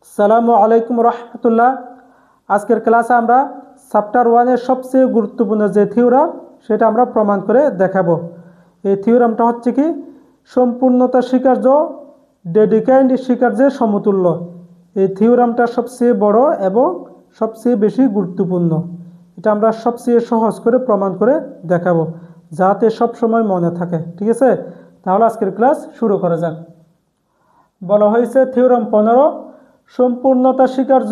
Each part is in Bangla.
আসসালামু আলাইকুম রহমতুল্লাহ। আজকের ক্লাসে আমরা চ্যাপ্টার 1-এর সবচেয়ে গুরুত্বপূর্ণ যে থিওরাম সেটা আমরা প্রমাণ করে দেখাবো। এই থিওরামটা হচ্ছে কি, সম্পূর্ণতা স্বীকার্য ডেডিকেন্ড স্বীকার্যের সমতুল্য। এই থিওরামটা সবচেয়ে বড় এবং সবচেয়ে বেশি গুরুত্বপূর্ণ। এটা আমরা সবচেয়ে সহজ করে প্রমাণ করে দেখাবো, যাতে সব সময় মনে থাকে। ঠিক আছে, তাহলে আজকের ক্লাস শুরু করা যাক। বলা হয়েছে থিওরাম 15, সম্পূর্ণতা স্বীকার্য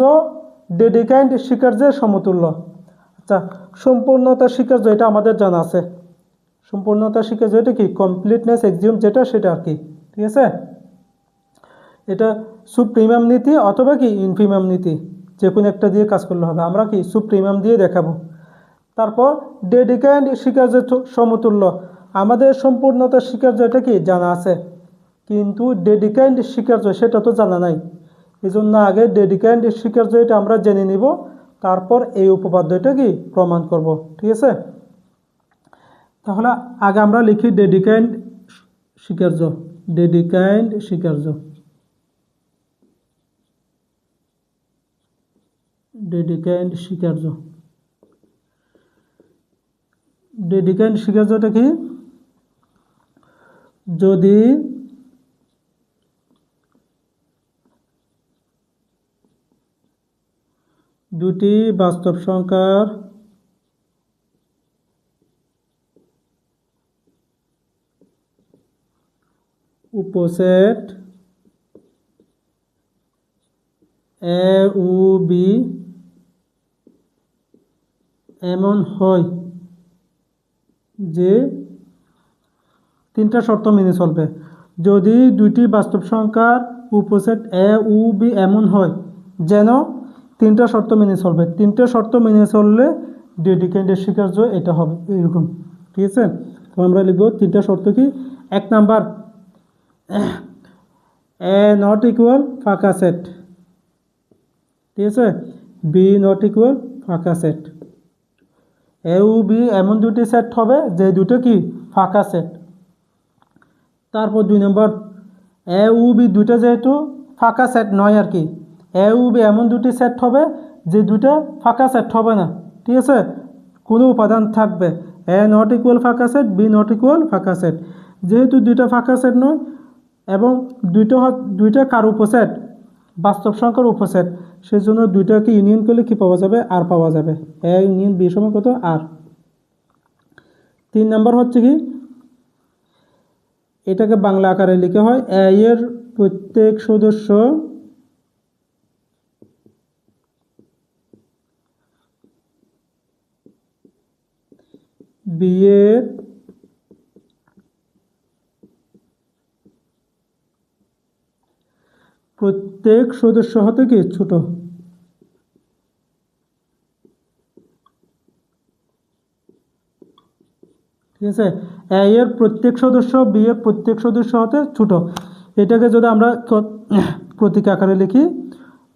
ডেডিকেন্ড স্বীকার্যের সমতুল্য। আচ্ছা, সম্পূর্ণতা স্বীকার্য এটা আমাদের জানা আছে। সম্পূর্ণতা স্বীকার্য এটা কি, কমপ্লিটনেস এক্সিওম যেটা সেটা আর কি। ঠিক আছে, এটা সুপ্রিমাম নীতি অথবা কি ইনফিমাম নীতি, যে কোনো একটা দিয়ে কাজ করলে হবে। আমরা কি সুপ্রিমাম দিয়ে দেখাবো। তারপর ডেডিকেন্ড স্বীকার্যের সমতুল্য, আমাদের সম্পূর্ণতা স্বীকার্য এটা কি জানা আছে, কিন্তু ডেডিকেন্ড স্বীকার্য সেটা তো জানা নাই। এই জন্য আগে ডেডিকেন্ড স্বীকার্য এটা আমরা জেনে নিব, তারপর এই উপপাদ্যটা কি প্রমাণ করব। ঠিক আছে, তাহলে আগে আমরা লিখি ডেডিকেন্ড স্বীকার্য। ডেডিকেন্ড স্বীকার্য, ডেডিকেন্ড স্বীকার্য। ডেডিকেন্ড স্বীকার্যটা কি, যদি দুটি বাস্তব সংখ্যার উপসেট এ ও বি এমন হয় যে তিনটা শর্ত মেনে চলবে। যদি দুইটি বাস্তব সংখ্যার উপসেট এ ও বি এমন হয় যেন তিনটা শর্ত মেনে চলবে। তিনটা শর্ত মেনে চললে ডেডিকেন্ডের স্বীকার্য এটা হবে এরকম। ঠিক আছে, তো আমরা লিখব তিনটা শর্ত কি। এক নাম্বার, এ নট ইকুয়াল ফাঁকা সেট। ঠিক আছে, বি নট ইকুয়াল ফাঁকা সেট। এ ও বি এমন দুটি সেট হবে যে দুটো কি ফাঁকা সেট। তারপর 2 নম্বর, এ ও বি দুটো যেহেতু ফাঁকা সেট নয় আর কি, এ ও বি এমন দুটি সেট হবে যে দুটো ফাঁকা সেট হবে না। ঠিক আছে, কোনো উপাদান থাকবে। এ নট ইকুয়াল ফাঁকা সেট, বি নট ইকুয়াল ফাঁকা সেট। যেহেতু দুইটা ফাঁকা সেট নয় এবং দুইটা কার উপসেট, বাস্তব সংখ্যার উপসেট, সেজন্য দুইটাকে ইউনিয়ন করলে কি পাওয়া যাবে, আর পাওয়া যাবে। এ ইউনিয়ন বি সমান কত, আর। 3 নম্বর হচ্ছে কি, এটাকে বাংলা আকারে লিখা হয় এ এর প্রত্যেক সদস্য বি এর প্রত্যেক সদস্য হতে কি ছোট। ঠিক আছে, এ এর প্রত্যেক সদস্য বি এর প্রত্যেক সদস্য হতে ছোট। এটাকে যদি আমরা প্রতীক আকারে লিখি,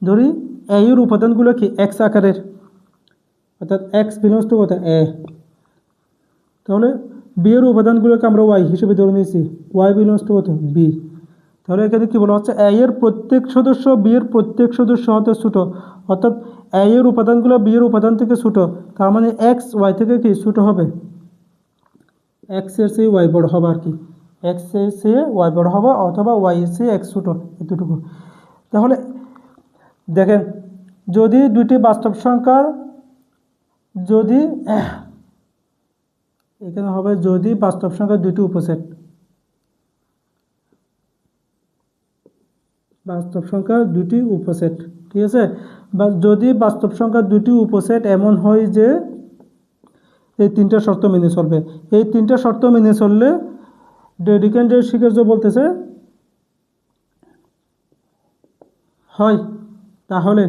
ধরি এ এর উপাদানগুলো কি এক্স আকারের, অর্থাৎ এক্স বিলংস টু কত এ। তাহলে বি এর উপাদানগুলোকে আমরা ওয়াই হিসেবে ধরে নিয়েছি, ওয়াই বিলংস টু কত বি। তাহলে এখানে কি বলা হচ্ছে, এ এর প্রত্যেক সদস্য বি এর প্রত্যেক সদস্য হতে ছোট, অর্থাৎ এ এর উপাদানগুলো বি এর উপাদান থেকে ছোট। তার মানে এক্স ওয়াই থেকে কি ছোট হবে, এক্স এর চেয়ে ওয়াই বড় হবে আর কি। এক্স এর চেয়ে ওয়াই বড় হবে অথবা ওয়াই এর চেয়ে এক্স ছোট, এতটুকু। তাহলে দেখেন, যদি দুটি বাস্তব সংখ্যার, যদি এখানে হবে যদি বাস্তব সংখ্যার দুটি উপসেট, বাস্তব সংখ্যার দুটি উপসেট। ঠিক আছে, বা যদি বাস্তব সংখ্যার দুটি উপসেট এমন হয় যে এই তিনটা শর্ত মেনে চলবে। এই তিনটা শর্ত মেনে চললে ডেডিকেন্ডের স্বীকার্য বলতেছে হয়। তাহলে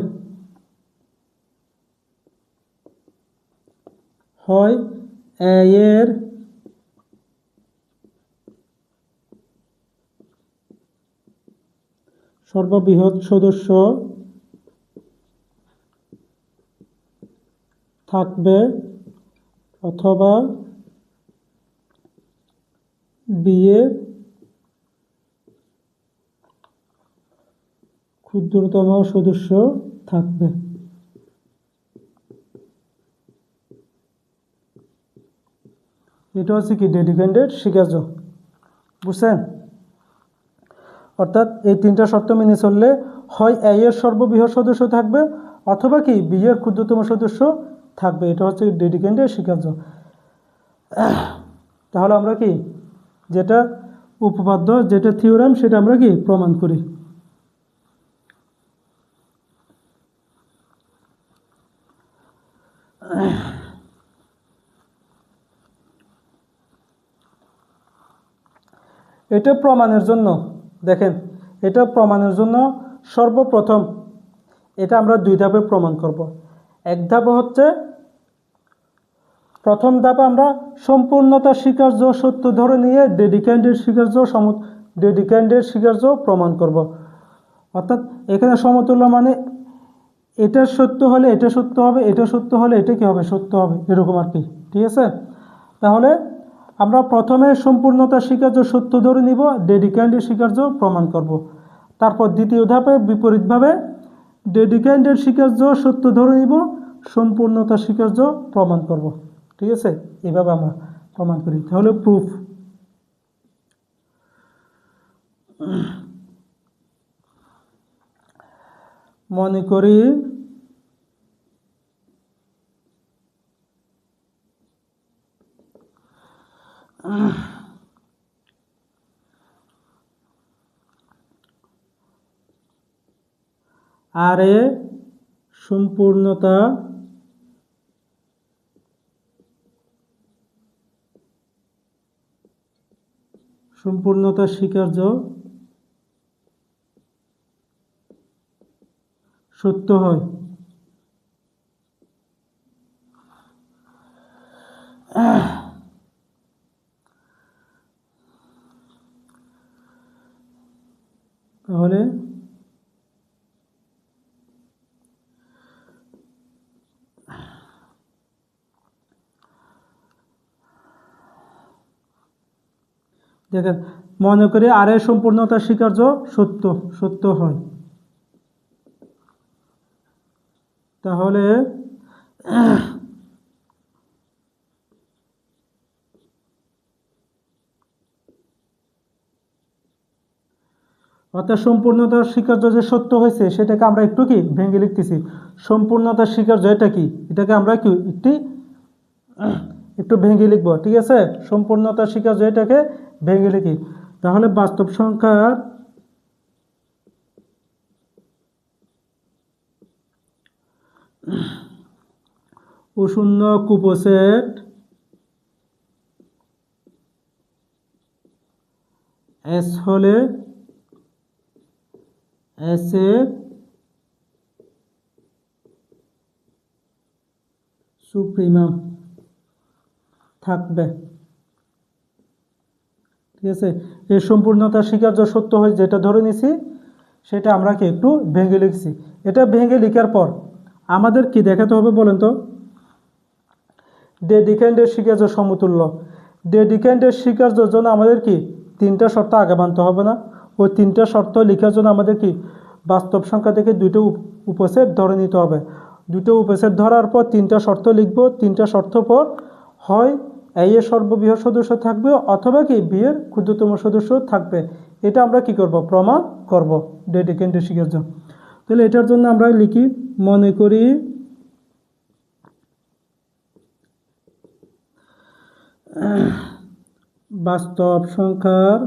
হয় এ এর সর্ববৃহৎ সদস্য থাকবে অথবা বি এর ক্ষুদ্রতম সদস্য থাকবে। এটা হচ্ছে কি ডেডিকেটেড স্বীকার্য, বুঝছেন? অর্থাৎ এই তিনটা শর্ত মেনে চললে হয় এ এর সর্ববৃহৎ সদস্য থাকবে অথবা কি বি এর ক্ষুদ্রতম সদস্য থাকবে। এটা হচ্ছে ডেডিকেটেড স্বীকার্য। তাহলে আমরা কি যেটা উপপাদ্য, যেটা থিওরাম, সেটা আমরা কি প্রমাণ করি। এটা প্রমাণের জন্য দেখেন, এটা প্রমাণের জন্য সর্বপ্রথম এটা আমরা দুই ধাপে প্রমাণ করব। এক ধাপে হচ্ছে প্রথম ধাপে আমরা সম্পূর্ণতা স্বীকার্য সত্য ধরে নিয়ে ডেডিকেটেড স্বীকার্য প্রমাণ করব। অর্থাৎ এখানে সমতুল্য মানে এটা সত্য হলে এটা সত্য হবে, এটা সত্য হলে এটা কি হবে, সত্য হবে, এরকম আর কি। ঠিক আছে? তাহলে আমরা প্রথমে সম্পূর্ণতা স্বীকার্য সত্য ধরে নিব, ডেডিকেটেড স্বীকার্য প্রমাণ করব। তারপর দ্বিতীয় ধাপে বিপরীতভাবে ডেডিকেটেড স্বীকার্য সত্য ধরে নিব, সম্পূর্ণতা স্বীকার্য প্রমাণ করব। ঠিক আছে? এইভাবে আমরা প্রমাণ করি। তাহলে প্রুফ, মনে করি আর এ সম্পূর্ণতা স্বীকার্য সত্য হয়। তাহলে দেখেন, মনে করি আর এর সম্পূর্ণতা স্বীকার্য সত্য হয়। তাহলে অর্থাৎ সম্পূর্ণতার স্বীকার্য যে সত্য হয়েছে সেটাকে আমরা একটু কি ভেঙে লিখতেছি। সম্পূর্ণতার স্বীকার্য এটা কি, এটাকে আমরা কি একটু ভেঙে লিখবো। ঠিক আছে? সম্পূর্ণতার স্বীকার্য এটাকে ভেঙে লিখি। তাহলে বাস্তব সংখ্যার অশূন্য কুপসেট এস হলে এস এর সুপ্রিমাম থাকবে। ঠিক আছে? এই সম্পূর্ণতার স্বীকার্য সত্য হয় যেটা ধরে নিছি সেটা আমরা কি একটু ভেঙে লিখছি। এটা ভেঙে লিখার পর আমাদের কি দেখাতে হবে বলেন তো? ডেডিকেটেড স্বীকার্য সমতুল্য। ডেডিকেটেড স্বীকার্যের জন্য আমাদের কি তিনটা শর্ত আগে মানতে হবে না? ওই তিনটা শর্ত লেখার জন্য আমাদের কি বাস্তব সংখ্যা থেকে দুটো উপসেট ধরে নিতে হবে। দুটো উপসেট ধরার পর তিনটা শর্ত লিখব। তিনটা শর্ত পর হয় এ এর সর্ববৃহৎ সদস্য থাকবে অথবা কি বি এর ক্ষুদ্রতম সদস্য থাকবে। এটা আমরা কি করব, প্রমাণ করব ডেডিকেটেড স্বীকার্য। তাহলে এটার জন্য আমরা লিখি, মনে করি বাস্তব সংখ্যার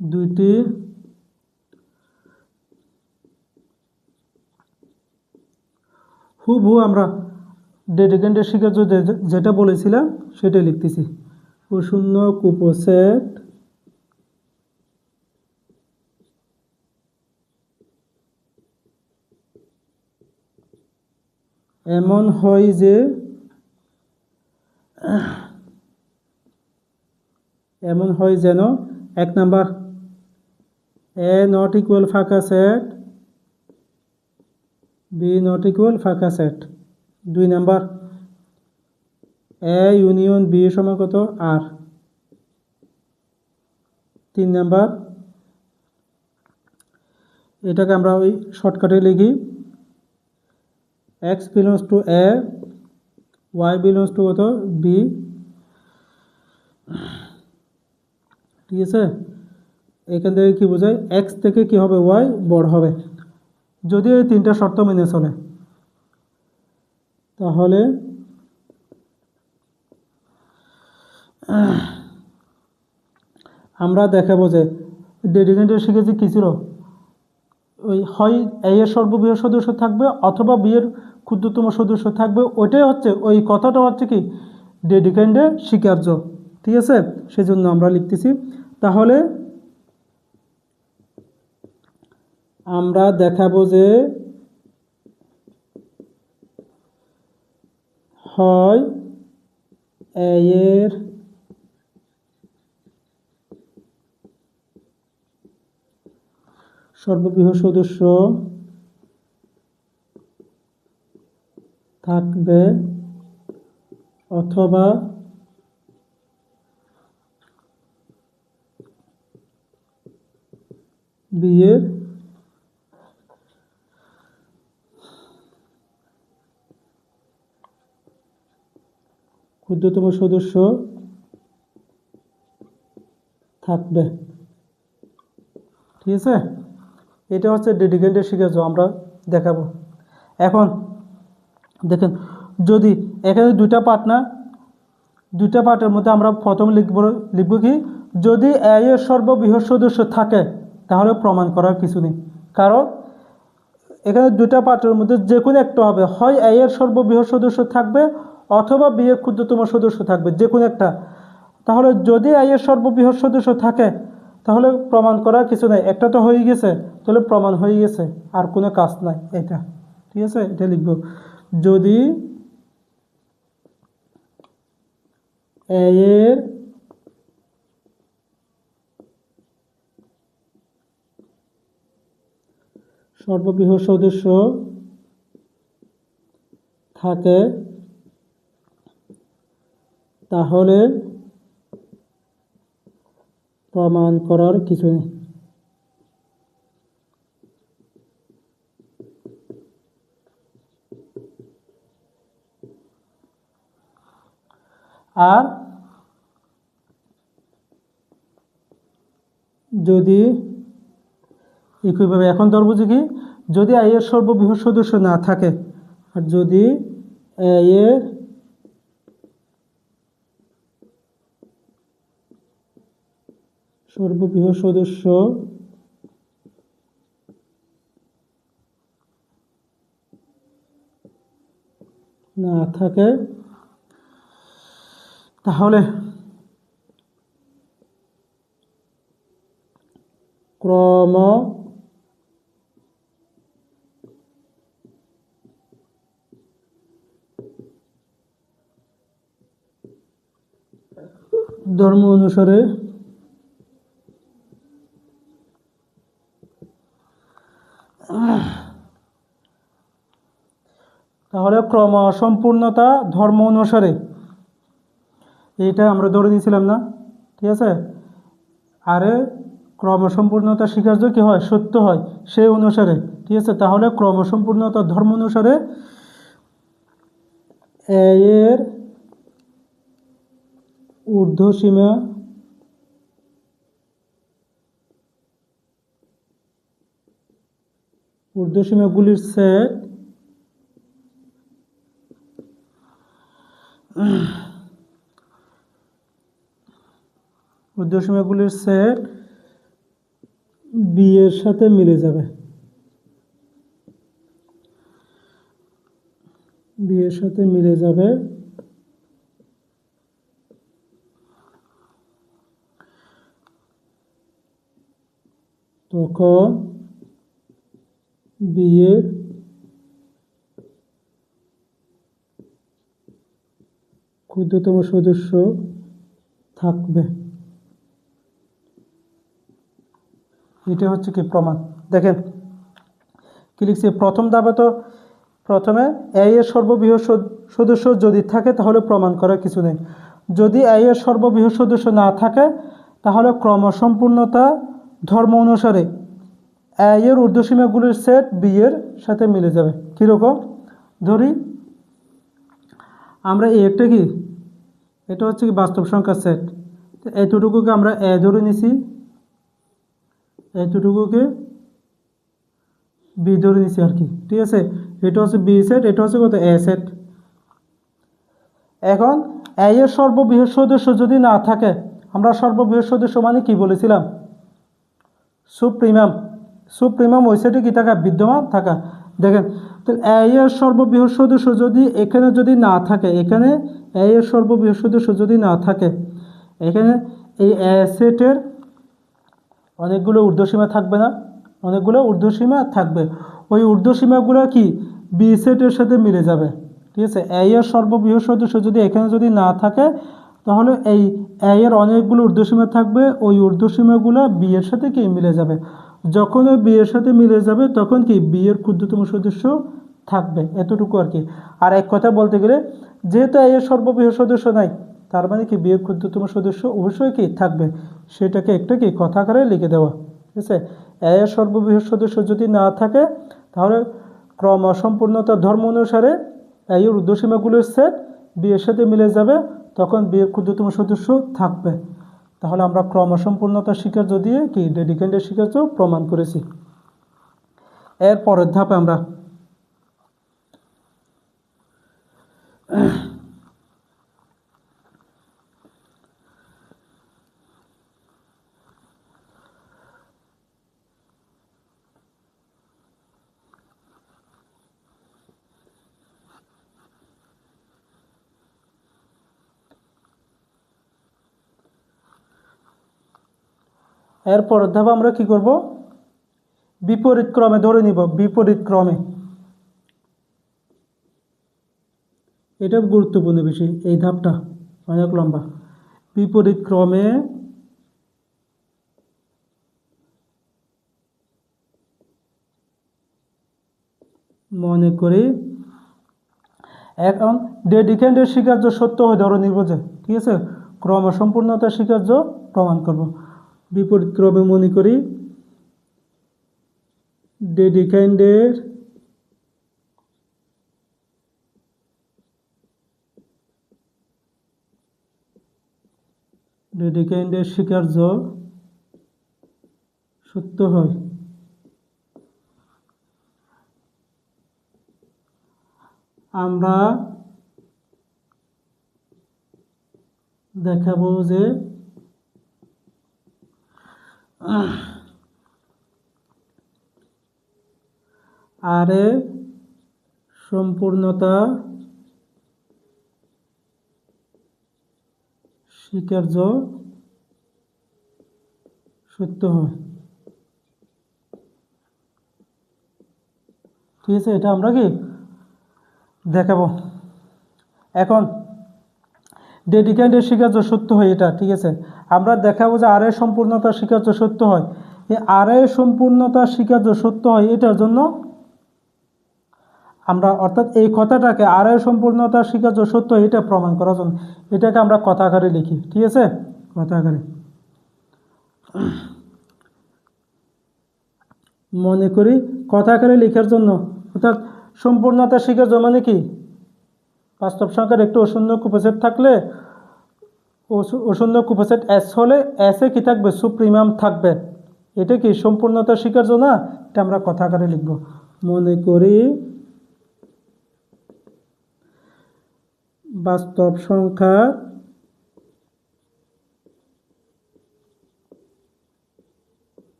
দুইটি হুবহু আমরা ডেডিকেটেড স্বীকার্য যেটা বলেছিলাম সেটা লিখতেছি। অশূন্য কুপসেট এমন হয় যে যেন এক নাম্বার এ নট ইকুয়াল ফাঁকা সেট, বি নট ইকুয়াল ফাঁকা সেট। দুই নাম্বার এ ইউনিয়ন বি সমান কত আর। 3 নাম্বার, এটাকে আমরা ওই শর্টকাটে লিখি x belongs to A, Y belongs to কত বি। ঠিক আছে, এখান থেকে কি বোঝায়, এক্স থেকে কি হবে, ওয়াই বড় হবে, যদি এই 3টা শর্ত মেনে চলে। তাহলে আমরা দেখাবো যে ডেডিকেন্টে শিখেছি কী ছিল, ওই হয় এ এর সর্ববৃহৎ সদস্য থাকবে অথবা বি এর ক্ষুদ্রতম সদস্য থাকবে, ওইটাই হচ্ছে, ওই কথাটা হচ্ছে কি ডেডিকেন্টে স্বীকার্য। ঠিক আছে, সেজন্য আমরা লিখতেছি। তাহলে আমরা দেখাবো যে হয় এ এর সর্ববৃহৎ সদস্য থাকবে অথবা বি এর ক্ষুদ্রতম সদস্য থাকবে। ঠিক আছে, এটা হচ্ছে ডেডিকেন্টের স্বীকার্য, আমরা দেখাবো। এখন দেখেন, যদি এখানে 2টা পার্ট না, 2টা পার্টের মধ্যে আমরা প্রথম লিখব কি, যদি এ এর সর্ববৃহৎ সদস্য থাকে তাহলে প্রমাণ করার কিছু নেই, কারণ এখানে 2টা পার্টের মধ্যে যে কোনো একটা হবে, হয় এ এর সর্ববৃহৎ সদস্য থাকবে অথবা বি এর ক্ষুদ্রতম সদস্য থাকবে, যে কোনো একটা। তাহলে যদি এ এর সর্ববৃহৎ সদস্য থাকে তাহলে প্রমাণ করার কিছু নেই, একটা তো হয়ে গেছে, তাহলে প্রমাণ হয়ে গেছে, আর কোনো কাজ নাই এটা। ঠিক আছে, এটা লিখব, যদি এ এর সর্ববৃহৎ সদস্য থাকে তাহলে প্রমাণ করার কিছু নেই। আর যদি একইভাবে এখন ধরবো যে কি, যদি এ এর সর্ববৃহৎ সদস্য না থাকে, আর যদি এ এর সর্ববৃহৎ সদস্য না থাকে তাহলে ক্রম ধর্ম অনুসারে তাহলে ক্রম সম্পূর্ণতা ধর্ম অনুসারে, এইটা আমরা ধরে দিয়েছিলাম না। ঠিক আছে, আরে ক্রমসম্পূর্ণতা স্বীকার্য কি হয়, সত্য হয় সেই অনুসারে। ঠিক আছে, তাহলে ক্রমসম্পূর্ণতা ধর্ম অনুসারে এ এর ঊর্ধ্বসীমা ঊর্ধ্বসীমাগুলির সেট ঊর্ধ্বসীমাগুলির সেট বি এর সাথে মিলে যাবে, বি এর সাথে মিলে যাবে, তখন বি এর ক্ষুদ্রতম সদস্য থাকবে। এটা হচ্ছে কি প্রমাণ। দেখেন কি লিখছি, প্রথম ধাপে তো প্রথমে এ এর সর্ববৃহৎ সদস্য যদি থাকে তাহলে প্রমাণ করার কিছু নেই। যদি এ এর সর্ববৃহৎ সদস্য না থাকে তাহলে ক্রমসম্পূর্ণতা ধর্ম অনুসারে এ এর ঊর্ধ্বসীমাগুলির সেট বি এর সাথে মিলে যাবে। কীরকম? ধরি আমরা একটা কি, এটা হচ্ছে কি বাস্তব সংখ্যার সেট, তো এতটুকুকে আমরা এ ধরে নিছি, এতটুকুকে বি ধরে নিছি আর কি, ঠিক আছে। এটা হচ্ছে বি সেট, এটা হচ্ছে কত এ সেট। এখন এ এর সর্ববৃহৎ সদস্য যদি না থাকে, আমরা সর্ববৃহৎ সদস্য মানে কি বলেছিলাম? সুপ্রিমাম। সুপ্রিমাম ওই সেটে কি থাকা? বিদ্যমান থাকা। দেখেন, তো এ এর সর্ববৃহৎ সদস্য যদি এখানে যদি না থাকে, এখানে এ এর সর্ববৃহৎ সদস্য যদি না থাকে, এখানে এই এ সেটের অনেকগুলো ঊর্ধ্বসীমা থাকবে না? অনেকগুলো ঊর্ধ্বসীমা থাকবে। ওই ঊর্ধ্বসীমাগুলো কি বি সেটের সাথে মিলে যাবে, ঠিক আছে। এ এর সর্ববৃহৎ সদস্য যদি এখানে যদি না থাকে তাহলে এই এ এর অনেকগুলো ঊর্ধ্বসীমা থাকবে, ওই ঊর্ধ্বসীমাগুলো বি এর সাথে কি মিলে যাবে। যখন ওই বি এর সাথে মিলে যাবে তখন কি বি এর ক্ষুদ্রতম সদস্য থাকবে, এতটুকু আর কি। আর এক কথা বলতে গেলে, যেহেতু এ এর সর্ববৃহৎ সদস্য নাই, তার মানে কি বি এর ক্ষুদ্রতম সদস্য অবশ্যই কি থাকবে, সেটাকে একটা কি কথা আকারে লিখে দেওয়া, ঠিক আছে। এ এর সর্ববৃহৎ সদস্য যদি না থাকে তাহলে ক্রম অসম্পূর্ণতার ধর্ম অনুসারে এ এর ঊর্ধ্বসীমাগুলোর সেট বি এর সাথে মিলে যাবে, তখন বি এর ক্ষুদ্রতম সদস্য থাকবে। তাহলে আমরা ক্রম অসম্পূর্ণতার স্বীকার্য দিয়ে কি ডেডিকেন্ডের স্বীকার্য প্রমাণ করেছি। এর পরের ধাপে আমরা পরের ধাপে আমরা কি করব? বিপরীত ক্রমে ধরে নিব, বিপরীত ক্রমে। এটা গুরুত্বপূর্ণ বিষয়, এই ধাপটা অনেক লম্বা। বিপরীত ক্রমে মনে করি, এখন ডেডিকেন্ডের স্বীকার্য সত্য হয় ধরে নিব যে, ঠিক আছে, ক্রম সম্পূর্ণতার স্বীকার্য প্রমাণ করব। বিপরীত ক্রমে মনে করি ডেডিকেন্ডের স্বীকার্য সত্য হয়। আমরা দেখাবো যে আরে সম্পূর্ণতা স্বীকার্য সত্য হয়, ঠিক আছে। এটা আমরা কি দেখাবো। এখন ডেডিকেন্ডের স্বীকার্য সত্য হয়, এটা ঠিক আছে। আমরা দেখাবো যে আর এর সম্পূর্ণতার স্বীকার্য সত্য হয়। এই আর এর সম্পূর্ণতার স্বীকার্য সত্য হয়, এটার জন্য আমরা, অর্থাৎ এই কথাটাকে আর এর সম্পূর্ণতার স্বীকার্য সত্য হয় এটা প্রমাণ করার জন্য এটাকে আমরা কথা আকারে লিখি, ঠিক আছে। কথা আকারে মনে করি, কথা আকারে লেখার জন্য, অর্থাৎ সম্পূর্ণতার স্বীকার্য মানে কি, বাস্তব সংখ্যার একটু অশূন্য উপসেট থাকলে অশূন্য উপসেট এস হলে এসে কি থাকবে? সুপ্রিমাম থাকবে। এটা কি সম্পূর্ণতার স্বীকার্য না? এটা আমরা কথা আকারে লিখব। মনে করি বাস্তব সংখ্যা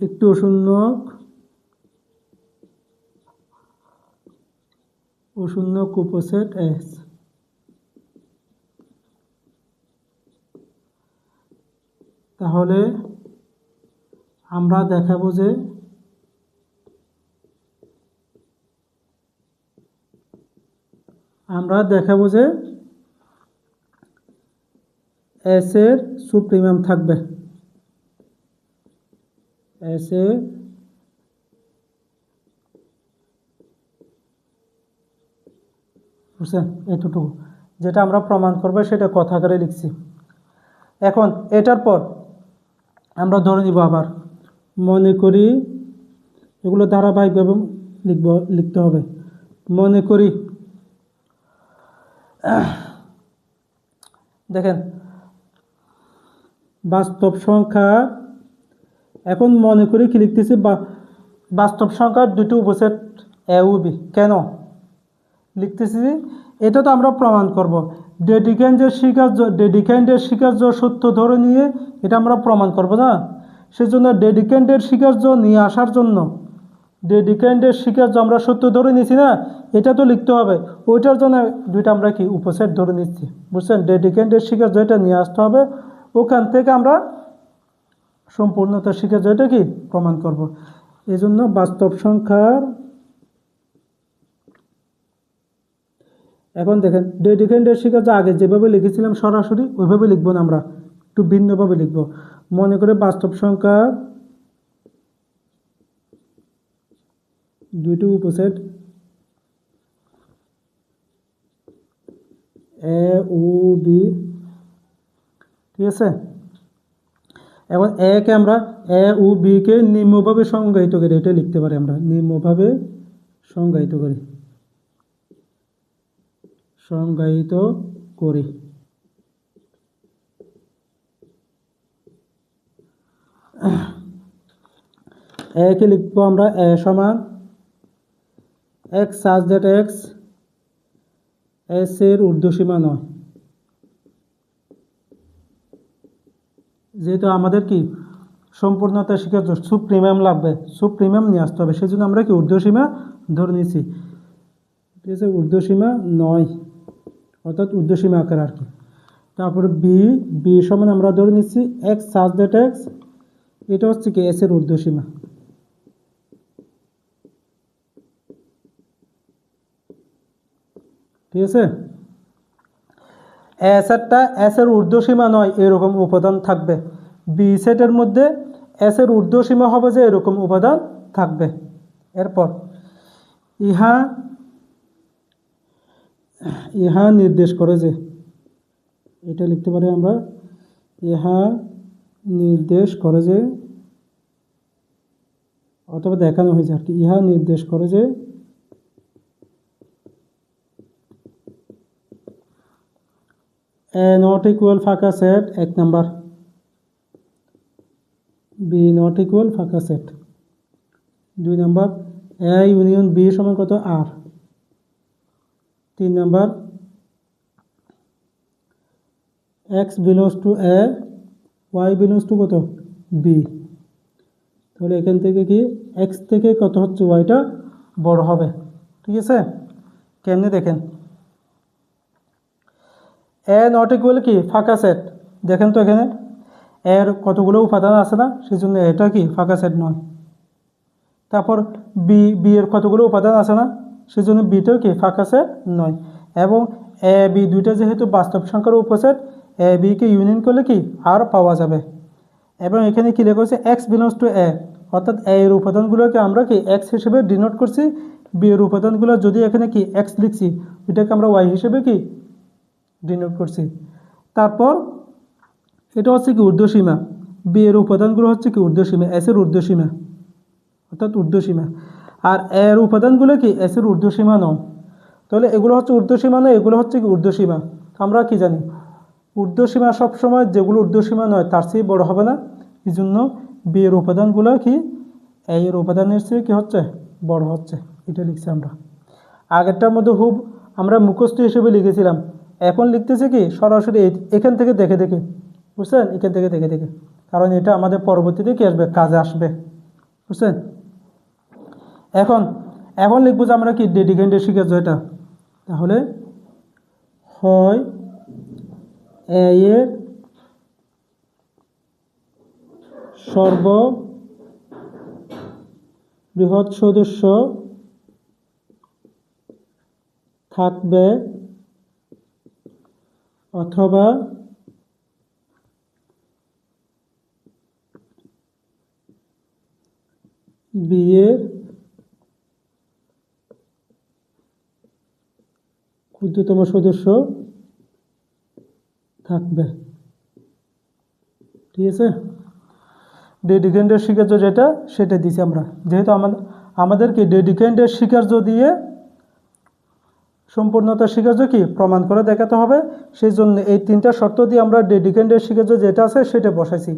একটু অশূন্য উপসেট এস। তাহলে আমরা দেখাবো যে এস এর সুপ্রিমাম থাকবে, এস এর বুঝছেন? এতটুকু যেটা আমরা প্রমাণ করবো সেটা কথা আকারে লিখছি। এখন এটার পর আমরা ধরে নিব আবার, মনে করি, এগুলো ধারাবাহিকভাবে লিখতে হবে। মনে করি, দেখেন বাস্তব সংখ্যা, এখন মনে করি কি লিখতেছি, বাস্তব সংখ্যার দুটো উপসেট এ ও বি। কেন লিখতেছি? এটা তো আমরা প্রমাণ করব। ডেডিকেন্ডের স্বীকার্য সত্য ধরে নিয়ে এটা আমরা প্রমাণ করব না? সেজন্য ডেডিকেন্ডের স্বীকার্য নিয়ে আসার জন্য, ডেডিকেন্ডের স্বীকার্য আমরা সত্য ধরে নিয়েছি না, এটা তো লিখতে হবে। ওইটার জন্য দুইটা আমরা কি উপসেট ধরে নিচ্ছি, বুঝছেন? ডেডিকেন্ডের স্বীকার্য এটা নিয়ে আসতে হবে, ওখান থেকে আমরা সম্পূর্ণতার স্বীকার্য এটা কি প্রমাণ করব। এই জন্য বাস্তব সংখ্যার, এখন দেখেন ডেডিকেন্ডের স্বীকার্য আগে যেভাবে লিখেছিলাম সরাসরি ওইভাবে লিখবো না, আমরা একটু ভিন্নভাবে লিখব। মনে করে বাস্তব সংখ্যা দুইটি উপসেট এ ও বি, ঠিক আছে? এখন একে আমরা এ ও বি কে নিম্নভাবে সংজ্ঞায়িত করি, এটা লিখতে পারি আমরা, নিম্নভাবে সংজ্ঞায়িত করি, সংজ্ঞায়িত করি। একে লিখবো আমরা এ সমান x such that x S এর ঊর্ধ্বসীমা নয়। যেহেতু আমাদের কি সম্পূর্ণতা স্বীকার্য সুপ্রিমিয়াম লাগবে, সুপ্রিমিয়াম নিয়ে আসতে হবে, সেই জন্য আমরা কি ঊর্ধ্বসীমা ধরে নিয়েছি, ঠিক আছে? ঊর্ধ্বসীমা নয়, অর্থাৎ ঊর্ধ্বসীমা আকার আর কি। তারপরে বি সমান আমরা ধরে নিচ্ছি এক্স সাজ দ্যাট এক্স, এটা হচ্ছে কি এস এর ঊর্ধ্বসীমা, ঠিক আছে? এ সেটটা এস এর ঊর্ধ্বসীমা নয় এরকম উপাদান থাকবে, বি সেটের মধ্যে এস এর ঊর্ধ্বসীমা হবে যে এরকম উপাদান থাকবে। এরপর ইহা নির্দেশ করে যে, এটা লিখতে পারি আমরা, ইহা নির্দেশ করে যে, অথবা দেখানো হয়েছে আর কি, ইহা নির্দেশ করে যে এ নট ইকুয়াল ফাঁকা set 1 number, B not equal ফাঁকা set 2 number, A union B সমান কত আর 3 number, X belongs to A Y belongs to কত বি। তাহলে এখান থেকে কি এক্স থেকে কত হচ্ছে ওয়াইটা বড় হবে, ঠিক আছে? কেমনে দেখেন, এ নট ইকুয়াল কি ফাঁকা সেট, দেখেন তো এখানে এর কতগুলো উপাদান আছে না, সেই জন্য এটা কি ফাঁকা সেট নয়। তারপর বি এর কতগুলো উপাদান আছে না, সেই জন্য বিটাও কি ফাঁকা সেট নয়। এবং এ বি দুইটা যেহেতু বাস্তব সংখ্যার উপসেট, এ বিকে ইউনিয়ন করলে কি আর পাওয়া যাবে। এবং এখানে কি লেখা হচ্ছে এক্স বিলংস টু এ, অর্থাৎ এ এর উপাদানগুলোকে আমরা কি এক্স হিসেবে ডিনোট করছি, বি এর উপাদানগুলো যদি এখানে কি এক্স লিখছি এটাকে আমরা ওয়াই হিসেবে কি ডিনোট করছি। তারপর এটা হচ্ছে কি ঊর্ধ্বসীমা, বি এর উপাদানগুলো হচ্ছে কি ঊর্ধ্বসীমা, এস এর ঊর্ধ্বসীমা, অর্থাৎ ঊর্ধ্বসীমা। আর এর উপাদানগুলো কি এস এর ঊর্ধ্বসীমা নয়, তাহলে এগুলো হচ্ছে ঊর্ধ্বসীমা নয়, এগুলো হচ্ছে কি ঊর্ধ্বসীমা। আমরা কি জানি ঊর্ধ্বসীমা সবসময় যেগুলো ঊর্ধ্বসীমা নয় তার চেয়ে বড় হবে না, এই জন্য বি এর উপাদানগুলো কি এ এর উপাদানের চেয়ে কি হচ্ছে বড় হচ্ছে, এটা লিখছি আমরা। আগেরটার মধ্যে খুব আমরা মুখস্থ হিসেবে লিখেছিলাম, এখন লিখতেছি কি সরাসরি এখান থেকে দেখে দেখে, বুঝছেন? এখান থেকে দেখে দেখে, কারণ এটা আমাদের পরবর্তীতে কি আসবে, কাজে আসবে, বুঝছেন? এখন লিখবো যে আমরা কি ডেডিকেন্ডের স্বীকার্য এটা, তাহলে হয় এ এর সর্ববৃহৎ সদস্য থাকবে অথবা বি এর ক্ষুদ্রতম সদস্য থাকবে। ঠিক আছে, ডেডিকেন্ডের স্বীকার্য যেটা সেটা দিছি আমরা, যেহেতু আমাদেরকে ডেডিকেন্ডের স্বীকার্য দিয়ে সম্পূর্ণতা স্বীকার্য কি প্রমাণ করে দেখাতে হবে, সেই জন্য এই তিনটা শর্ত দিয়ে আমরা ডেডিকেন্ডের স্বীকার্য যেটা আছে সেটা বসাইছি।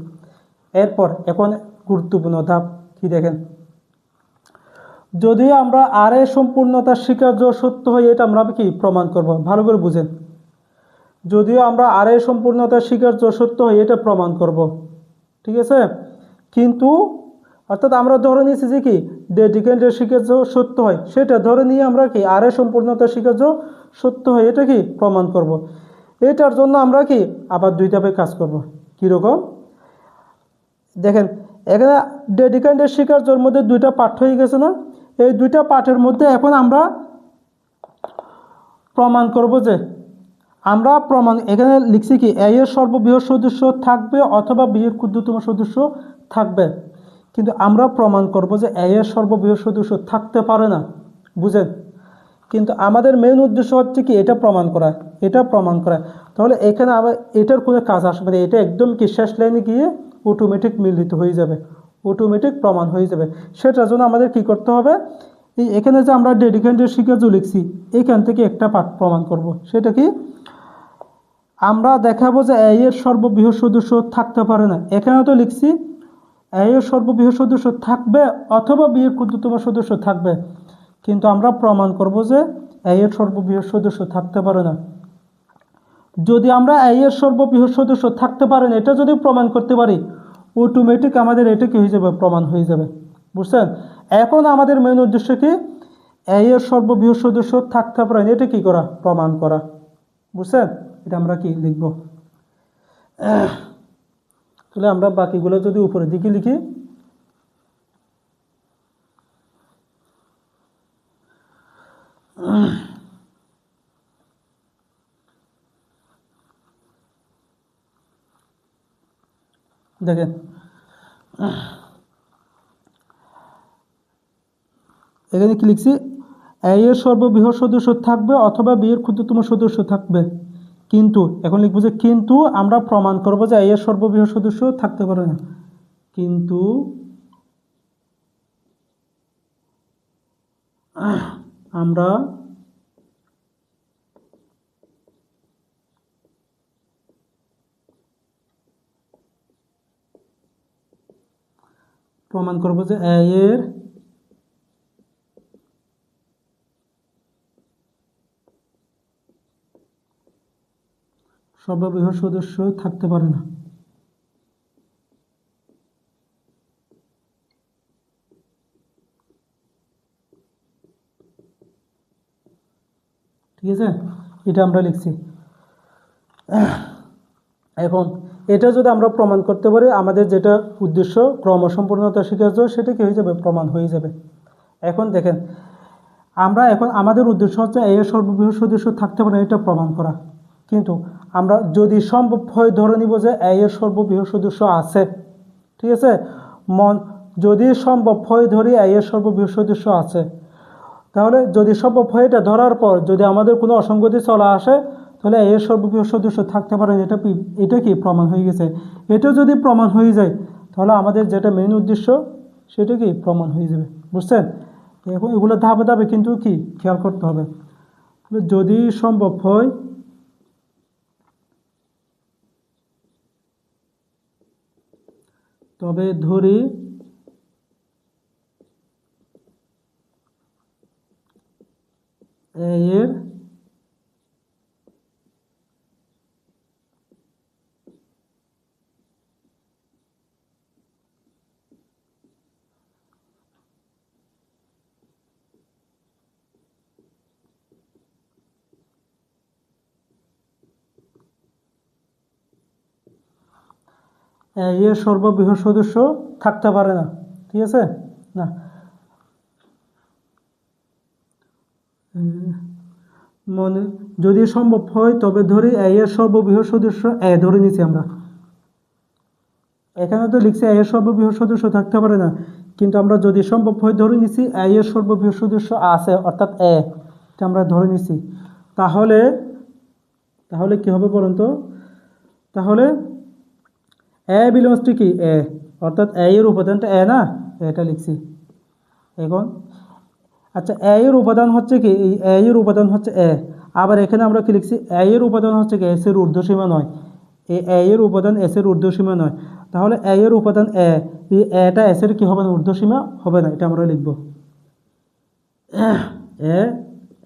এরপর এখন গুরুত্বপূর্ণ ধাপ কি দেখেন, যদি আমরা আর এ সম্পূর্ণতার স্বীকার্য সত্য হয় এটা আমরা কি প্রমাণ করব, ভালো করে বুঝেন। যদিও আমরা আর এ সম্পূর্ণতার স্বীকার্য সত্য হয় এটা প্রমাণ করব, ঠিক আছে, কিন্তু অর্থাৎ আমরা ধরে নিয়েছি যে কি ডেডিকেন্ডের স্বীকার্য সত্য হয়, সেটা ধরে নিয়ে আমরা কি আর এ সম্পূর্ণতার স্বীকার্য সত্য হয় এটা কি প্রমাণ করব। এটার জন্য আমরা কি আবার দুই ধাপে কাজ করব। কীরকম দেখেন, এখানে ডেডিকেন্ডের স্বীকার্যের মধ্যে দুইটা পাঠ হয়ে গেছে না, এই দুইটা পাঠের মধ্যে এখন আমরা প্রমাণ করব যে আমরা এখানে লিখছি কি এ এর সর্ববৃহৎ সদস্য থাকবে অথবা বি এর ক্ষুদ্রতম সদস্য থাকবে, কিন্তু আমরা প্রমাণ করব যে এ এর সর্ববৃহৎ সদস্য থাকতে পারে না, বুঝেন। কিন্তু আমাদের মেন উদ্দেশ্য হচ্ছে কি এটা প্রমাণ করা, তাহলে এখানে আবার এটার কোনো কাজ আসবে না, এটা একদম কি শেষ লাইনে গিয়ে অটোমেটিক মিলিত হয়ে যাবে, অটোমেটিক প্রমাণ হয়ে যাবে। সেটার জন্য আমাদের কি করতে হবে, এখানে যে আমরা ডেডিকেন্ডের স্বীকার্য লিখছি এখান থেকে একটা পাঠ প্রমাণ করব। সেটা কি আমরা দেখাবো যে এ এর সর্ববৃহৎ সদস্য থাকতে পারে না, এখানে তো লিখছি এ এর সর্ববৃহৎ সদস্য থাকবে অথবা বি এর ক্ষুদ্রতম সদস্য থাকবে, কিন্তু আমরা প্রমাণ করব যে এ এর সর্ববৃহৎ সদস্য থাকতে পারে না। যদি আমরা এ এর সর্ববৃহৎ সদস্য থাকতে পারে না এটা যদি প্রমাণ করতে পারি, অটোমেটিক আমাদের এটা কি হয়ে যাবে, প্রমাণ হয়ে যাবে, বুঝছেন। এখন আমাদের মেন উদ্দেশ্য কি এ এর সর্ববৃহৎ সদস্য থাকতে পারে না এটা কি করা, প্রমাণ করা, বুঝছেন। এটা আমরা কি লিখব, তাহলে আমরা বাকিগুলো যদি উপরের দিকে লিখি, দেখেন এখানে কি লিখছি, এ এর সর্ববৃহৎ সদস্য থাকবে অথবা বি এর ক্ষুদ্রতম সদস্য থাকবে, কিন্তু এখন লিখবো যে কিন্তু আমরা প্রমাণ করব যে এ এর সর্ববৃহৎ সদস্য থাকতে পারে না, কিন্তু আমরা প্রমাণ করব যে এ এর সর্ববৃহৎ সদস্য থাকতে পারে না। ঠিক আছে, এটা আমরা লিখছি। এখন এটা যদি আমরা প্রমাণ করতে পারি, আমাদের যেটা উদ্দেশ্য ক্রমসম্পূর্ণতা স্বীকার্য সেটা কি হয়ে যাবে, প্রমাণ হয়ে যাবে। এখন দেখেন এখন আমাদের উদ্দেশ্য হচ্ছে এ এর সর্ববৃহৎ সদস্য থাকতে পারে এটা প্রমাণ করা, কিন্তু আমরা যদি সম্ভব হয় ধরে নিব যে এ এর সর্ববৃহৎ সদস্য আছে, ঠিক আছে, যদি সম্ভব হয় ধরি এ এর সর্ববৃহৎ সদস্য আছে, তাহলে যদি সম্ভব হয় এটা ধরার পর যদি আমাদের কোনো অসঙ্গতি চলে আসে তাহলে এ এর সর্ববৃহৎ সদস্য থাকতে পারে এটা কি প্রমাণ হয়ে গেছে। এটা যদি প্রমাণ হয়ে যায় তাহলে আমাদের যেটা মেইন উদ্দেশ্য সেটা কি প্রমাণ হয়ে যাবে, বুঝছেন। এখন এগুলো ধাপে ধাপে কিন্তু কি খেয়াল করতে হবে, যদি সম্ভব হয় তবে ধরি এ এর এর সর্ববৃহৎ সদস্য থাকতে পারে না, ঠিক আছে না, যদি সম্ভব হয় তবে ধরি এ এর সর্ববৃহৎ সদস্য এ ধরে নিছি আমরা, এখানে তো লিখছি এ এর সর্ববৃহৎ সদস্য থাকতে পারে না, কিন্তু আমরা যদি সম্ভব হয় ধরে নিছি এ এর সর্ববৃহৎ সদস্য আছে অর্থাৎ এটা আমরা ধরে নিছি। তাহলে তাহলে কি হবে বলুন তো? তাহলে এ বিলংস টু কি এ, অর্থাৎ এ এর উপাদানটা এ না, এটা লিখছি এখন। আচ্ছা, এ এর উপাদান হচ্ছে কি, এই এ এর উপাদান হচ্ছে এ। আবার এখানে আমরা কি লিখছি, এ এর উপাদান হচ্ছে কি এস এর ঊর্ধ্বসীমা নয়, এই এ এর উপাদান এস এর ঊর্ধ্বসীমা নয়। তাহলে এ এর উপাদান এ, এই এটা এস এর কি হবে না, ঊর্ধ্বসীমা হবে না, এটা আমরা লিখব এ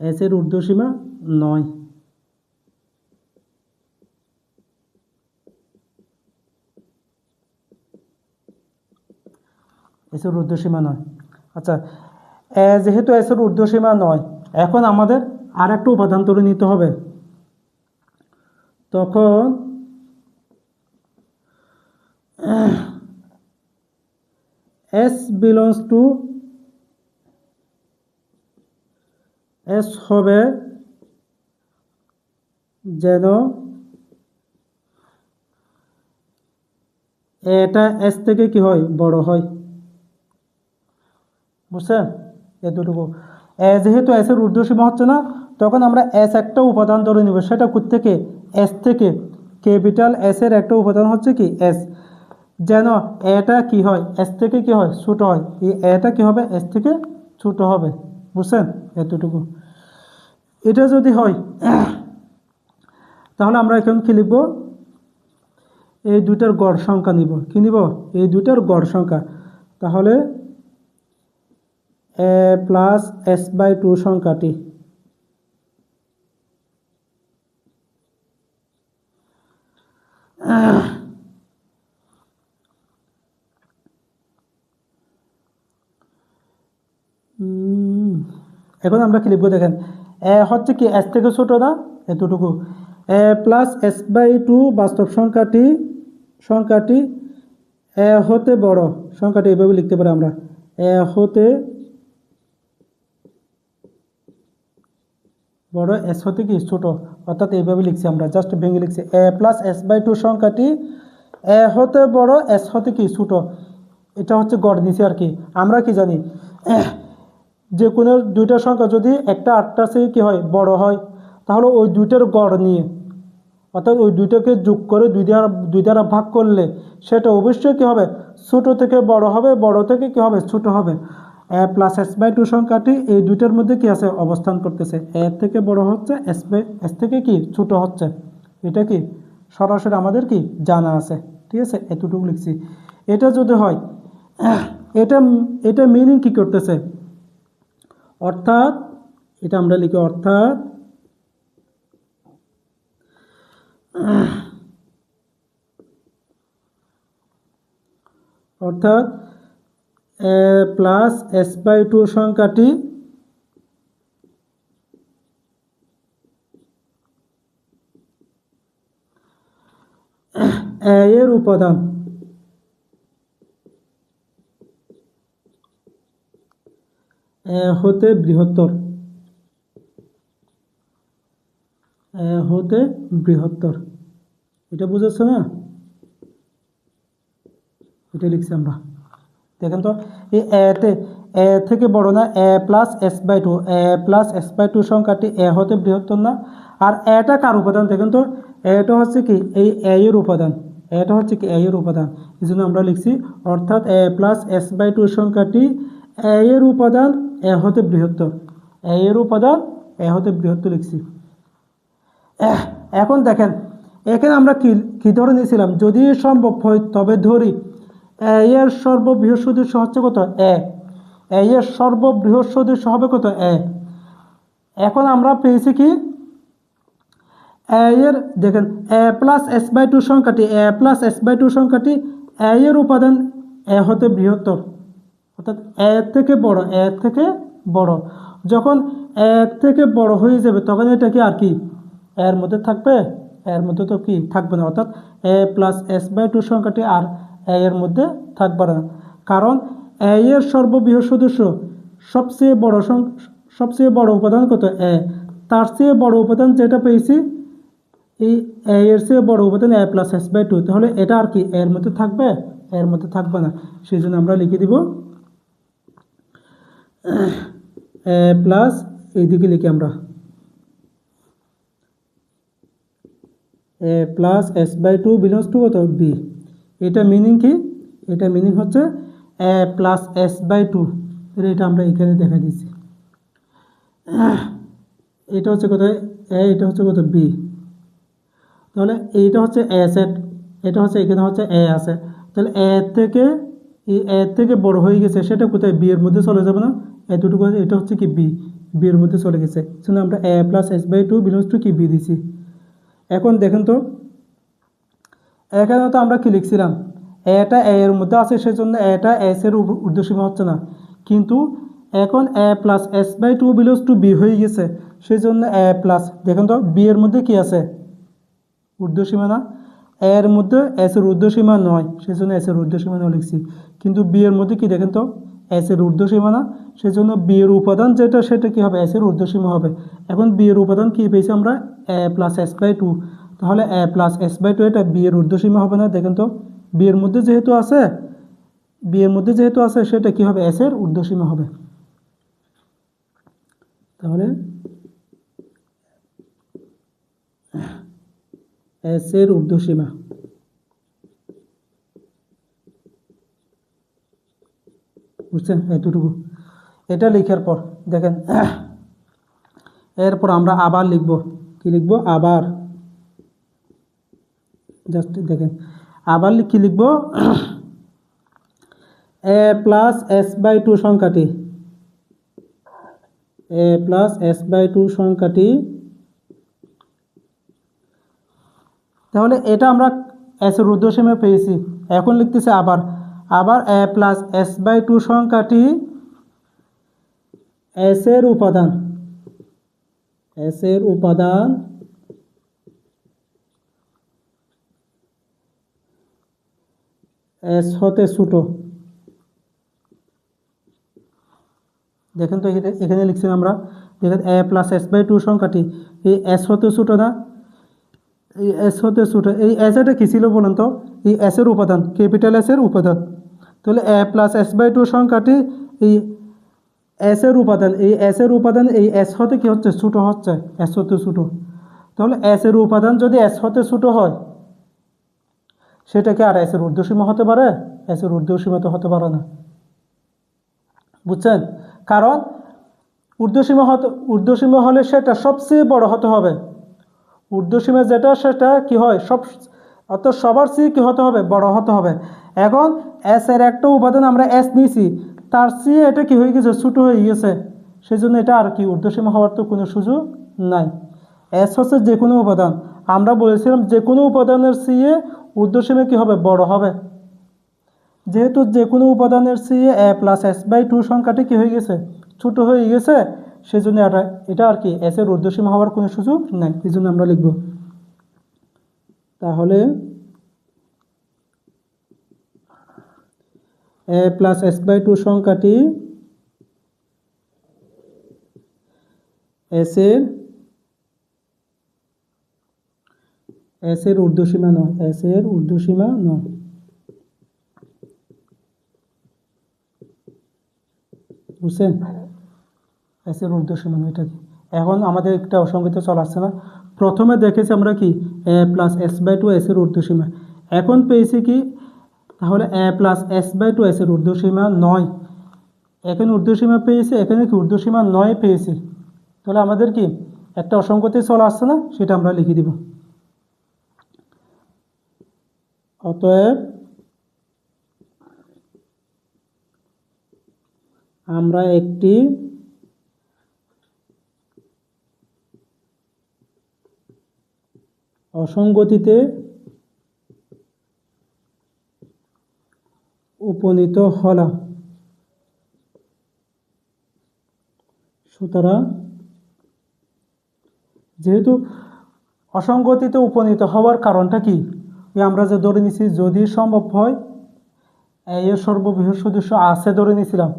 এস এর ঊর্ধ্বসীমা নয়। এস এর ঊর্ধ্বসীমা নয়। আচ্ছা, যেহেতু এস এর ঊর্ধ্বসীমা নয়, এখন আমাদের আর একটা উপাদান তৈরি নিতে হবে। তখন এস বিলংস টু এস হবে যেন এটা এস থেকে কি হয়, বড় হয়। বুঝছেন? এতটুকু। যেহেতু এস এর ঊর্ধ্বসীমা হচ্ছে না, তখন আমরা এস একটা উপাদান ধরে নিব, সেটা কোত্থেকে, এস থেকে। ক্যাপিটাল এস এর একটা উপাদান হচ্ছে কি এস, যেন এটা কি হয়, এস থেকে কি হয়, ছোট হয়। এই এটা কি হবে, এস থেকে ছোট হবে। বুঝছেন? এতটুকু। এটা যদি হয় তাহলে আমরা এখন কি লিখব, এই দুইটার গড় সংখ্যা নিব। কি নিব, এই দুইটার গড় সংখ্যা। তাহলে A plus S by two সংখ্যাটি এখন আমরা কি লিখবো দেখেন, এ হচ্ছে কি এস থেকে ছোট না, এতটুকু। এ প্লাস এস বাই টু বাস্তব সংখ্যাটি এ হতে বড়, সংখ্যাটি এভাবে লিখতে পারি আমরা, এ হতে বড়, এস হতে কি ছোট, অর্থাৎ এইভাবে লিখছি আমরা, জাস্ট ভেঙে লিখছি। এ প্লাস এস বাই টু সংখ্যাটি এ হতে বড়, এস হতে কি ছোট। এটা হচ্ছে গড় নিচে আর কি। আমরা কি জানি, যে কোনো দুইটা সংখ্যা যদি একটা আটটার চেয়ে কী হয়, বড় হয়, তাহলে ওই দুইটার গড় নিয়ে, অর্থাৎ ওই দুইটাকে যোগ করে দুই দ্বারা ভাগ করলে সেটা অবশ্যই কী হবে, ছোট থেকে বড় হবে, বড় থেকে কী হবে, ছোট হবে। এ প্লাস এস বাই টু সংখ্যাটি এই দুইটার মধ্যে কি আছে, অবস্থান করতেছে। এর থেকে বড় হচ্ছে, এস থেকে কি ছোট হচ্ছে। এটা কি সরাসরি আমাদের কি জানা আছে। ঠিক আছে, এতটুকু লিখছি। এটা যদি হয়, এটা এটা মিনিং কি করতেছে, অর্থাৎ এটা আমরা লিখি, অর্থাৎ এ প্লাস এস বাই টু সংখ্যাটি এ এর উপাদান, এ হতে বৃহত্তর, হতে বৃহত্তর। এটা বুঝেছো না? এটা লিখছি আমরা। দেখেন তো, এই এ থেকে বড় না, A plus S by two, A plus S by two সংখ্যাটি এ হতে বৃহত্তর না। আর এটা কার উপাদান দেখেন তো, এটা হচ্ছে কি এই এ এর উপাদান, এটা হচ্ছে কি এ এর উপাদান। এই জন্য আমরা লিখছি, অর্থাৎ এ প্লাস এস বাই টু সংখ্যাটি এ এর উপাদান, এ হতে বৃহত্তর, এ এর উপাদান এ হতে বৃহত্তর লিখছি। এখন দেখেন, এখানে আমরা কি ধরে নিয়েছিলাম, যদি সম্ভব হয় তবে ধরি এর সর্ববৃহৎ সদস্য হচ্ছে কত, এর সর্ববৃহৎ সদস্য হবে কত, এখন আমরা পেয়েছি কি, এর দেখেন এ প্লাস এস বাই টু সংখ্যাটি, এ প্লাস এস বাই টু সংখ্যাটি এর উপাদান এ হতে বৃহত্তর, অর্থাৎ এর থেকে বড়, এর থেকে বড়। যখন এর থেকে বড় হয়ে যাবে তখন এটা কি আর কি এর মধ্যে থাকবে, এর মধ্যে তো কি থাকবে না, অর্থাৎ এ প্লাস এস বাই টু সংখ্যাটি আর এর মধ্যে থাকবে না। কারণ এর সর্ববৃহৎ সদস্য সবচেয়ে বড় উপাদান কত, তার চেয়ে বড় উপাদান যেটা পেয়েছি, এই এর চেয়ে বড় উপাদান এ প্লাস এস বাই টু, তাহলে এটা আর কি এর মধ্যে থাকবে, এর মধ্যে থাকবে না। সেই জন্য আমরা লিখে দিব এ প্লাস, এইদিকে লিখি আমরা A plus S by two belongs to কত বি। এটা মিনিং কি? এটা মিনিং হচ্ছে A plus S by two. এটা আমরা এখানে দেখা দিচ্ছি। এটা হচ্ছে কোথায় এ, এটা হচ্ছে কত বি। তাহলে এইটা হচ্ছে এ সেট, এটা হচ্ছে এখানে হচ্ছে এ আছে। তাহলে এ থেকে বড় হয়ে গেছে, সেটা কোথায় বি এর মধ্যে চলে যাবে না? এতটুকু এটা হচ্ছে কি বি, বি এর মধ্যে চলে গেছে। সেজন্য আমরা A plus S by two belongs to কি বি দিছি। এখন দেখেন তো এখানে তো আমরা কি লিখছিলাম, এটা এ এর মধ্যে আছে, সেজন্য এটা এস এর ঊর্ধ্বসীমা হচ্ছে না। কিন্তু এখন A plus S by two belongs to B হয়ে গেছে, সেই জন্য এ প্লাস, দেখেন তো বি এর মধ্যে কি আছে? ঊর্ধ্বসীমা না? এর মধ্যে এস এর ঊর্ধ্বসীমা নয়, সেই জন্য এস এর ঊর্ধ্বসীমা নয় লিখছি। কিন্তু বি এর মধ্যে কি দেখেন তো এস এর ঊর্ধ্বসীমা না, সেই জন্য বি এর উপাদান যেটা সেটা কি হবে? এস এর ঊর্ধ্বসীমা হবে। এখন বি এর উপাদান কি পেয়েছি আমরা? A plus S by two. তাহলে A plus S by two এটা বি এর ঊর্ধ্বসীমা হবে না? দেখেন তো বি এর মধ্যে যেহেতু আছে, বি এর মধ্যে যেহেতু আছে, সেটা কি হবে? এস এর ঊর্ধ্বসীমা হবে। তাহলে এস এর ঊর্ধ্বসীমা, বুঝছেন? এতটুকু এটা লেখার পর দেখেন, এরপর আমরা আবার লিখব। কি লিখব? আবার জাস্ট দেখেন আবার কি লিখব? এ প্লাস এস বাই টু সংখ্যাটি, এ প্লাস এস বাই টু সংখ্যাটি, তাহলে এটা আমরা এস এর ঊর্ধ্বসীমা পেয়েছি। এখন লিখতেছে আবার, আবার এ প্লাস এস বাই টু সংখ্যাটি এস এর উপাদান, এস এর উপাদান এস হতে ছোট। দেখেন তো এখানে লিখছি আমরা, দেখেন এ প্লাস এস বাই টু সংখ্যাটি এই এস হতে ছোট না? এই এস হতে ছোট, এই এস এটা কী ছিল বলেন তো? এই এস এর উপাদান, ক্যাপিটাল এস এর উপাদান। তাহলে A plus S by two সংখ্যাটি এই এস এর উপাদান, এই এস এর উপাদান এই এস হতে কি হচ্ছে? ছোট হচ্ছে, এস হতে ছোট। তাহলে এস এর উপাদান যদি এস হতে ছোট হয়, সেটা কি আর এস এর ঊর্ধ্বসীমা হতে পারে? এস এর ঊর্ধ্বসীমা তো হতে পারে না, বুঝছেন? কারণ ঊর্ধ্বসীমা হলে সেটা সবচেয়ে বড় হতে হবে। ঊর্ধ্বসীমা যেটা সেটা কি হয়? অর্থাৎ সবার চেয়ে কী হতে হবে? বড় হতে হবে। এখন এস এর একটা উপাদান আমরা এস নিয়েছি, তার চেয়ে এটা কি হয়ে গেছে? ছোটো হয়ে গেছে, সেই জন্য এটা আর কি ঊর্ধ্বসীমা হওয়ার তো কোনো সুযোগ নাই। এস হচ্ছে যে কোনো উপাদান, আমরা বলেছিলাম যে কোনো উপাদানের চেয়ে ঊর্ধ্বসীমা কী হবে? বড় হবে। যেহেতু যে কোনো উপাদানের চেয়ে এ প্লাস এস বাই টু সংখ্যাটি কী হয়ে গেছে? ছোট হয়ে গেছে, সেই জন্য এটা আর কি এস এর ঊর্ধ্বসীমা হওয়ার কোনো সুযোগ নাই, এই জন্য আমরা লিখব। তাহলে A plus S by two সংখ্যাটি এস এর ঊর্ধ্বসীমা নয়, এস এর ঊর্ধ্বসীমা নয়, বুঝছেন? এস এর ঊর্ধ্বসীমা নয়, এটা কি? এখন আমাদের একটা অসংগতি চলে আসছে না? প্রথমে দেখেছি আমরা কি A plus S by two S এর ঊর্ধ্বসীমা, এখন পেয়েছি কি? তাহলে A plus S by two S এর ঊর্ধ্বসীমা নয়, এখানে ঊর্ধ্বসীমা পেয়েছি, এখানে কি ঊর্ধ্বসীমা নয় পেয়েছি। তাহলে আমাদের কি একটা অসংগতি চলে আসছে না? সেটা আমরা লিখে দিব। অতএব আমরা একটি অসংগতিতে উপনীত হলাম। সুতরাং যেহেতু অসংগতিতে উপনীত হওয়ার কারণটা কি? আমরা যে ধরে নিছি যদি সম্ভব হয় এর সর্ববৃহৎ সদস্য আছে ধরে নিয়েছিলাম,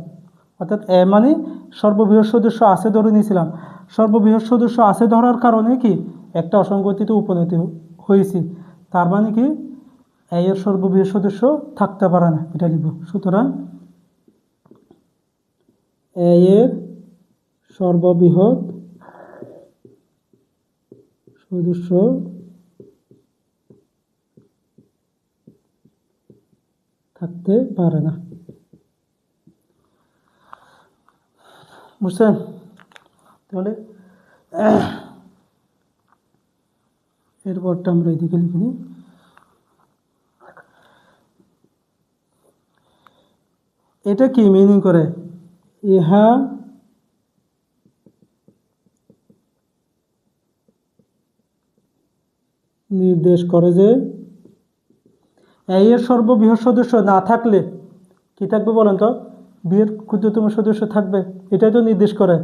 অর্থাৎ এ মানে সর্ববৃহৎ সদস্য আছে ধরে নিয়েছিলাম। সর্ববৃহৎ সদস্য আছে ধরার কারণে কি একটা অসংগতিতে উপনীত হয়েছি, তার মানে কি এর সর্ববৃহৎ সদস্য থাকতে পারে না, এটা লিখব। সুতরাং এর সর্ববৃহৎ সদস্য থাকতে পারে না। বুঝছেন? তাহলে এরপরটা আমরা এদিকে লিখে নিই। এটা কি মিনিং করে? ইহা নির্দেশ করে যে এর সর্ববৃহৎ সদস্য না থাকলে কি থাকবে বলেন তো? বিয়ের ক্ষুদ্রতম সদস্য থাকবে, এটাই তো নির্দেশ করে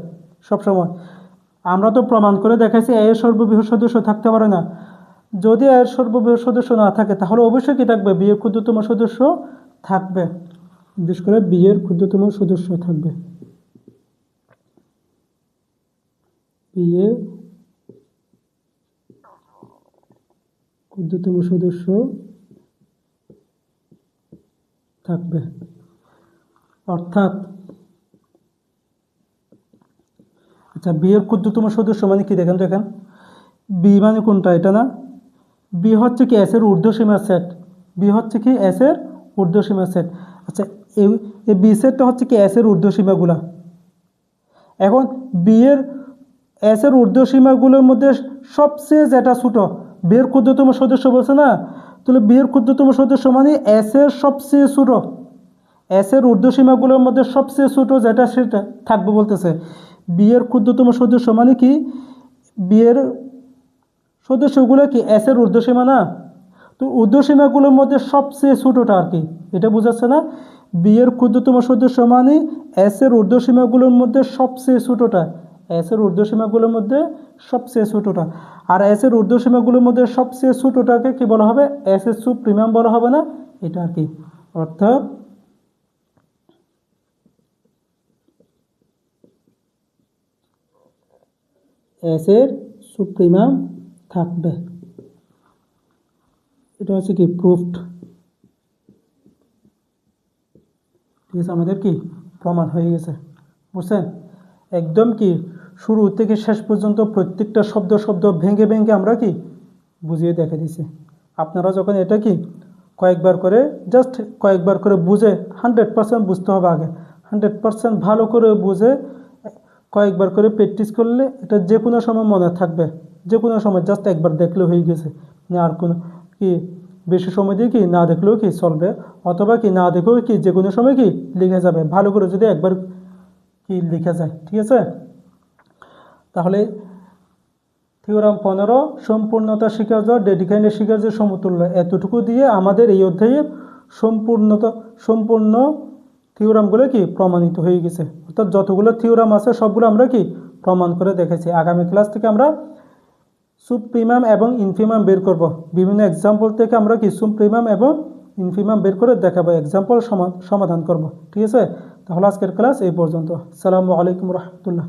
সবসময়। আমরা তো প্রমাণ করে দেখাইছি এর সর্ববৃহৎ সদস্য থাকতে পারে না। যদি এর সর্ববৃহৎ সদস্য না থাকে তাহলে অবশ্যই কি থাকবে? বিয়ের ক্ষুদ্রতম সদস্য থাকবে। বিশেষ করে বিয়ের ক্ষুদ্রতম সদস্য থাকবে। বিয়ের ক্ষুদ্রতম সদস্য থাকবে, অর্থাৎ আচ্ছা বিয়ের ক্ষুদ্রতম সদস্য মানে কি দেখেন? দেখেন বি মানে কোনটা? এটা না, বি হচ্ছে কি এস এর ঊর্ধ্বসীমার সেট। বি হচ্ছে কি এস এর ঊর্ধ্বসীমার সেট। আচ্ছা এই বি সেটটা হচ্ছে কি এস এর ঊর্ধ্বসীমাগুলা। এখন বি এর এস এর ঊর্ধ্বসীমাগুলোর মধ্যে সবচেয়ে যেটা ছোটো, বিয়ের ক্ষুদ্রতম সদস্য বলছে না, তাহলে বিয়ের ক্ষুদ্রতম সদস্য মানে এস এর সবচেয়ে ছোটো, এস এর ঊর্ধ্বসীমাগুলোর মধ্যে সবচেয়ে ছোটো যেটা সেটা থাকবে বলতেছে। বিয়ের ক্ষুদ্রতম সদস্য মানে কি? বিয়ের সদস্যগুলো কি এস এর ঊর্ধ্বসীমা না? তো ঊর্ধ্বসীমাগুলোর মধ্যে সবচেয়ে ছোটোটা আর কি, এটা বোঝাচ্ছে না? বিয়ের ক্ষুদ্রতম সদস্য মানে এস এর ঊর্ধ্বসীমাগুলোর মধ্যে সবচেয়ে ছোটোটা, এস এর ঊর্ধ্বসীমাগুলোর মধ্যে সবচেয়ে ছোটোটা। আর এস এর ঊর্ধ্বসীমাগুলোর মধ্যে সবচেয়ে ছোটোটাকে কি বলা হবে? এস এর সুপ্রিমাম বলা হবে না? এটা আর কি। অর্থাৎ এস এর সুপ্রিমাম থাকবে। এটা হচ্ছে কি প্রুফড। ঠিক আছে, আমাদের কি প্রমাণ হয়ে গেছে। বুঝছেন? একদম কি শুরু থেকে শেষ পর্যন্ত প্রত্যেকটা শব্দ শব্দ ভেঙে ভেঙে আমরা কি বুঝিয়ে দেখে দিছি। আপনারা যখন এটা কি কয়েকবার করে জাস্ট কয়েকবার করে বুঝে 100% বুঝতে হবে আগে, 100% ভালো করে বুঝে কয়েকবার করে প্র্যাকটিস করলে এটা যে কোনো সময় মনে থাকবে, যে কোনো সময় জাস্ট একবার দেখলে হয়ে গেছে। আর কোনো কি বেশি সময় দিয়ে কি না দেখলেও কি চলবে, অথবা কি না দেখেও কি যে কোনো সময় কি লিখে যাবে, ভালো করে যদি একবার কি লিখে যায়। ঠিক আছে, তাহলে থিওরাম 15 সম্পূর্ণতা শিকার যাওয়া ডেডিকাইন্ডের শিকার যে সমতুল্য, এতটুকু দিয়ে আমাদের এই অধ্যায়ের সম্পূর্ণ থিওরামগুলো কি প্রমাণিত হয়ে গেছে। অর্থাৎ যতগুলো থিওরাম আছে সবগুলো আমরা কি প্রমাণ করে দেখেছি। আগামী ক্লাস থেকে আমরা সুপ্রিমাম এবং ইনফিমাম বের করব। বিভিন্ন এক্সাম্পল থেকে আমরা কি সুপ্রিমাম এবং ইনফিমাম বের করে দেখাবো, এক্সাম্পল সমাধান করব। ঠিক আছে, তাহলে আজকের ক্লাস এই পর্যন্ত। আসসালামু আলাইকুম রহমতুল্লাহ।